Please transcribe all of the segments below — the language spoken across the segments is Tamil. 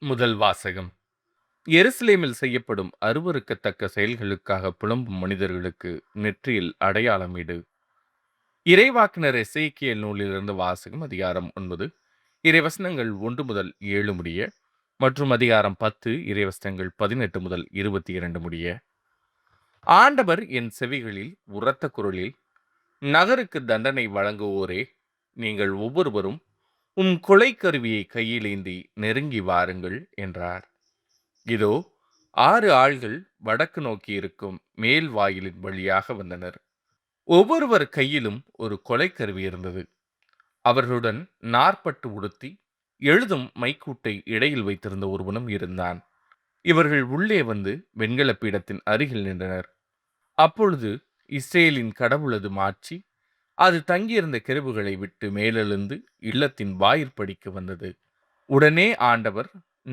முதல் வாசகம். எருசலேமில் செய்யப்படும் அருவருக்கத்தக்க செயல்களுக்காக புலம்பும் மனிதர்களுக்கு நெற்றியில் அடையாளமிடு. இறைவாக்கினர் எசேக்கியேல் நூலிலிருந்து வாசகம். அதிகாரம் 9 இறைவசனங்கள் 1 முதல் 7 முடிய மற்றும் அதிகாரம் 10 இறைவசனங்கள் 18 முதல் 22 முடிய. ஆண்டவர் என் செவிகளில் உரத்த குரலில், நகருக்கு தண்டனை வழங்குவோரே, நீங்கள் ஒவ்வொருவரும் கொலை கருவியை கையிலேந்தி நெருங்கி வாருங்கள் என்றார். இதோ 6 ஆள்கள் வடக்கு நோக்கி இருக்கும் மேல் வாயிலின் வழியாக வந்தனர். ஒவ்வொருவர் கையிலும் ஒரு கொலைக்கருவி இருந்தது. அவர்களுடன் நாற்பட்டு உடுத்தி எழுதும் மைக்கூட்டை இடையில் வைத்திருந்த ஒருவனும் இருந்தான். இவர்கள் உள்ளே வந்து வெண்கல பீடத்தின் அருகில் நின்றனர். அப்பொழுது இஸ்ரேலின் கடவுளது மாட்சி அது தங்கியிருந்த கெருபுகளை விட்டு மேலெழுந்து இல்லத்தின் வாயிற்படிக்கு வந்தது. உடனே ஆண்டவர்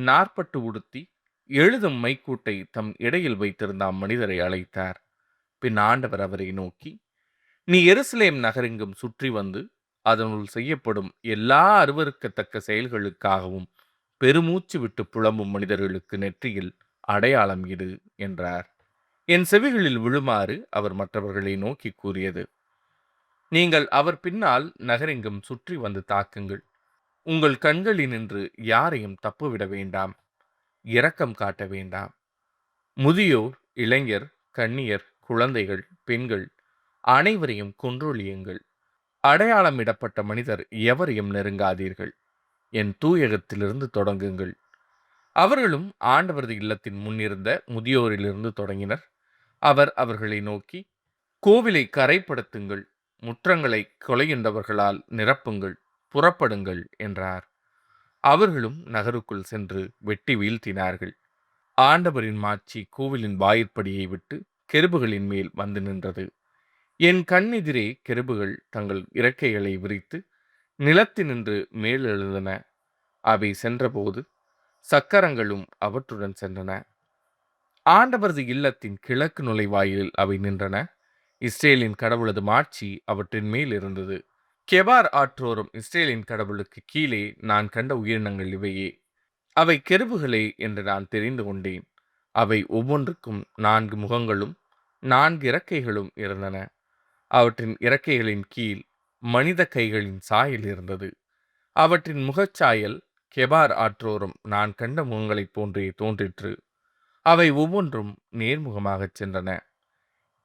நாற்பட்டு உடுத்தி எழுதும் மைக்கூட்டை தம் இடையில் வைத்திருந்த அம்மனிதரை அழைத்தார். பின் ஆண்டவர் அவரை நோக்கி, நீ எருசலேம் நகரெங்கும் சுற்றி வந்து அதனுள் செய்யப்படும் எல்லா அருவருக்கத்தக்க செயல்களுக்காகவும் பெருமூச்சு விட்டு புலம்பும் மனிதர்களுக்கு நெற்றியில் அடையாளம் இடு என்றார். என் செவிகளில் விழுமாறு அவர் மற்றவர்களை நோக்கி கூறியது, நீங்கள் அவர் பின்னால் நகரெங்கும் சுற்றி வந்து தாக்குங்கள். உங்கள் கண்களினின்று யாரையும் தப்புவிட வேண்டாம், இரக்கம் காட்ட வேண்டாம். முதியோர், இளைஞர், கன்னியர், குழந்தைகள், பெண்கள் அனைவரையும் கொன்றொழியுங்கள். அடையாளமிடப்பட்ட மனிதர் எவரையும் நெருங்காதீர்கள். என் தூயகத்திலிருந்து தொடங்குங்கள். அவர்களும் ஆண்டவரது இல்லத்தின் முன்னிருந்த முதியோரிலிருந்து தொடங்கினர். அவர் அவர்களை நோக்கி, கோவிலை கரைப்படுத்துங்கள், முற்றங்களை கொலையுண்டவர்களால் நிரப்புங்கள், புறப்படுங்கள் என்றார். அவர்களும் நகருக்குள் சென்று வெட்டி வீழ்த்தினார்கள். ஆண்டவரின் மாட்சி கோவிலின் வாயிற்படியை விட்டு கெருபுகளின் மேல் வந்து நின்றது. என் கண்ணெதிரே கெருபுகள் தங்கள் இறக்கைகளை விரித்து நிலத்தினின்று மேலெழுந்தன. அவை சென்றபோது சக்கரங்களும் அவற்றுடன் சென்றன. ஆண்டவரது இல்லத்தின் கிழக்கு நுழைவாயிலில் அவை நின்றன. இஸ்ரேலின் கடவுளது மாட்சி அவற்றின் மேல் இருந்தது. கெபார் ஆற்றோரும் இஸ்ரேலின் கடவுளுக்கு கீழே நான் கண்ட உயிரினங்கள் இவையே. அவை கெருபுகளே என்று நான் தெரிந்து கொண்டேன். அவை ஒவ்வொன்றுக்கும் 4 முகங்களும் 4 இறக்கைகளும் இருந்தன. அவற்றின் இறக்கைகளின் கீழ் மனித கைகளின் சாயல் இருந்தது. அவற்றின் முகச்சாயல் கெபார் ஆற்றோரும் நான் கண்ட முகங்களைப் போன்றே தோன்றிற்று. அவை ஒவ்வொன்றும் நேர்முகமாகச் சென்றன.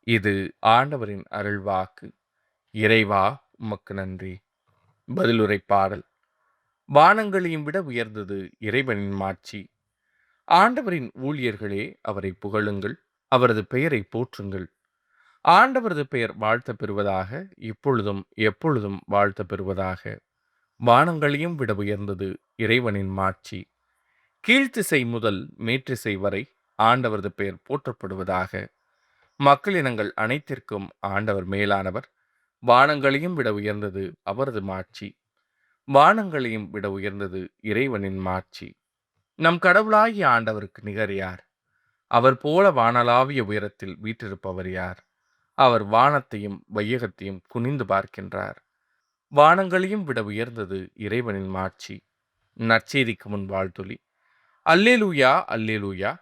இது ஆண்டவரின் அருள்வாக்கு. இறைவா, உமக்கு நன்றி. பதிலுரை பாடல். வானங்களையும் விட உயர்ந்தது இறைவனின் மாட்சி. ஆண்டவரின் ஊழியர்களே, அவரை புகழுங்கள், அவரது பெயரை போற்றுங்கள். ஆண்டவரது பெயர் வாழ்த்த பெறுவதாக, இப்பொழுதும் எப்பொழுதும் வாழ்த்த பெறுவதாக. வானங்களையும் விட உயர்ந்தது இறைவனின் மாட்சி. கீழ்த்திசை முதல் மேற்றிசை வரை ஆண்டவரது பெயர் போற்றப்படுவதாக. மக்களினங்கள் அனைத்திற்கும் ஆண்டவர் மேலானவர். வானங்களையும் விட உயர்ந்தது அவரது மாட்சி. வானங்களையும் விட உயர்ந்தது இறைவனின் மாட்சி. நம் கடவுளாகிய ஆண்டவருக்கு நிகர் யார்? அவர் போல வானளாவிய உயரத்தில் வீற்றிருப்பவர் யார்? அவர் வானத்தையும் வையகத்தையும் குனிந்து பார்க்கின்றார். வானங்களையும் விட உயர்ந்தது இறைவனின் மாட்சி. நற்செய்திக்கு முன் வாழ்த்துளி. அல்லேலூயா, அல்லேலூயா.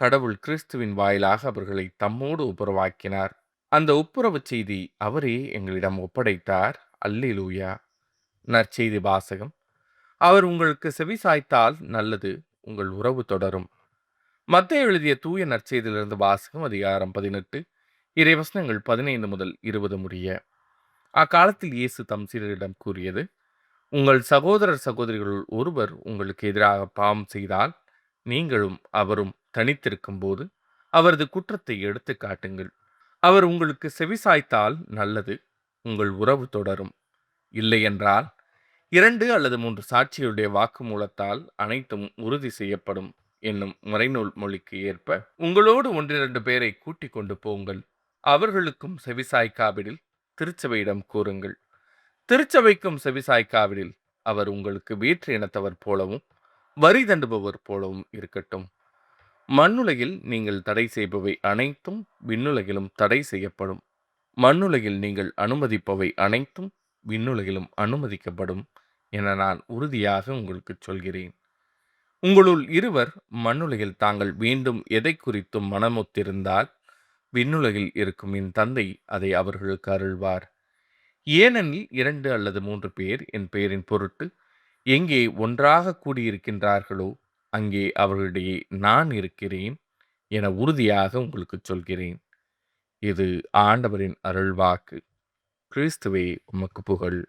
கடவுள் கிறிஸ்துவின் வாயிலாக அவர்களை தம்மோடு ஒப்புரவாக்கினார். அந்த ஒப்புரவு செய்தி அவரே எங்களிடம் ஒப்படைத்தார். அல்லேலூயா. நற்செய்தி வாசகம். அவர் உங்களுக்கு செவிசாய்த்தால் நல்லது, உங்கள் உறவு தொடரும். மத்தேயு எழுதிய தூய நற்செய்தியிலிருந்து வாசகம். அதிகாரம் 18 இறைவசனங்கள் 15 முதல் 20 முடிய. அக்காலத்தில் இயேசு தம் சீடரிடம் கூறியது, உங்கள் சகோதரர் சகோதரிகளுள் ஒருவர் உங்களுக்கு எதிராக பாவம் செய்தால் நீங்களும் அவரும் தனித்திருக்கும் போது அவரது குற்றத்தை எடுத்து காட்டுங்கள். அவர் உங்களுக்கு செவிசாய்த்தால் நல்லது, உங்கள் உறவு தொடரும். இல்லையென்றால் 2 அல்லது 3 சாட்சிகளுடைய வாக்குமூலத்தால் அனைத்தும் உறுதி செய்யப்படும் என்னும் மறைநூல் மொழிக்கு ஏற்ப உங்களோடு 1-2 பேரை கூட்டிக் கொண்டு போங்கள். அவர்களுக்கும் செவிசாய்க்காவிடில் திருச்சபையிடம் கூறுங்கள். திருச்சபைக்கும் செவிசாய்க்காவிடில் அவர் உங்களுக்கு வேற்று இனத்தவர் போலவும் வரி தண்டுபவர் போலவும் இருக்கட்டும். மண்ணுலகில் நீங்கள் தடை செய்பவை அனைத்தும் விண்ணுலகிலும் தடை செய்யப்படும். மண்ணுலகில் நீங்கள் அனுமதிப்பவை அனைத்தும் விண்ணுலகிலும் அனுமதிக்கப்படும் என நான் உறுதியாக உங்களுக்கு சொல்கிறேன். உங்களுள் இருவர் மண்ணுலகில் தாங்கள் வேண்டும் எதைக் குறித்தும் மனமொத்திருந்தால், விண்ணுலகில் இருக்கும் என் தந்தை அதை அவர்களுக்கு அருள்வார். ஏனெனில் 2 அல்லது 3 பேர் என் பெயரின் பொருட்டு எங்கே ஒன்றாகக் கூடியிருக்கின்றார்களோ, அங்கே அவர்களிடையே நான் இருக்கிறேன் என உறுதியாக உங்களுக்குச் சொல்கிறேன். இது ஆண்டவரின் அருள்வாக்கு. கிறிஸ்துவே உமக்கு புகழ்.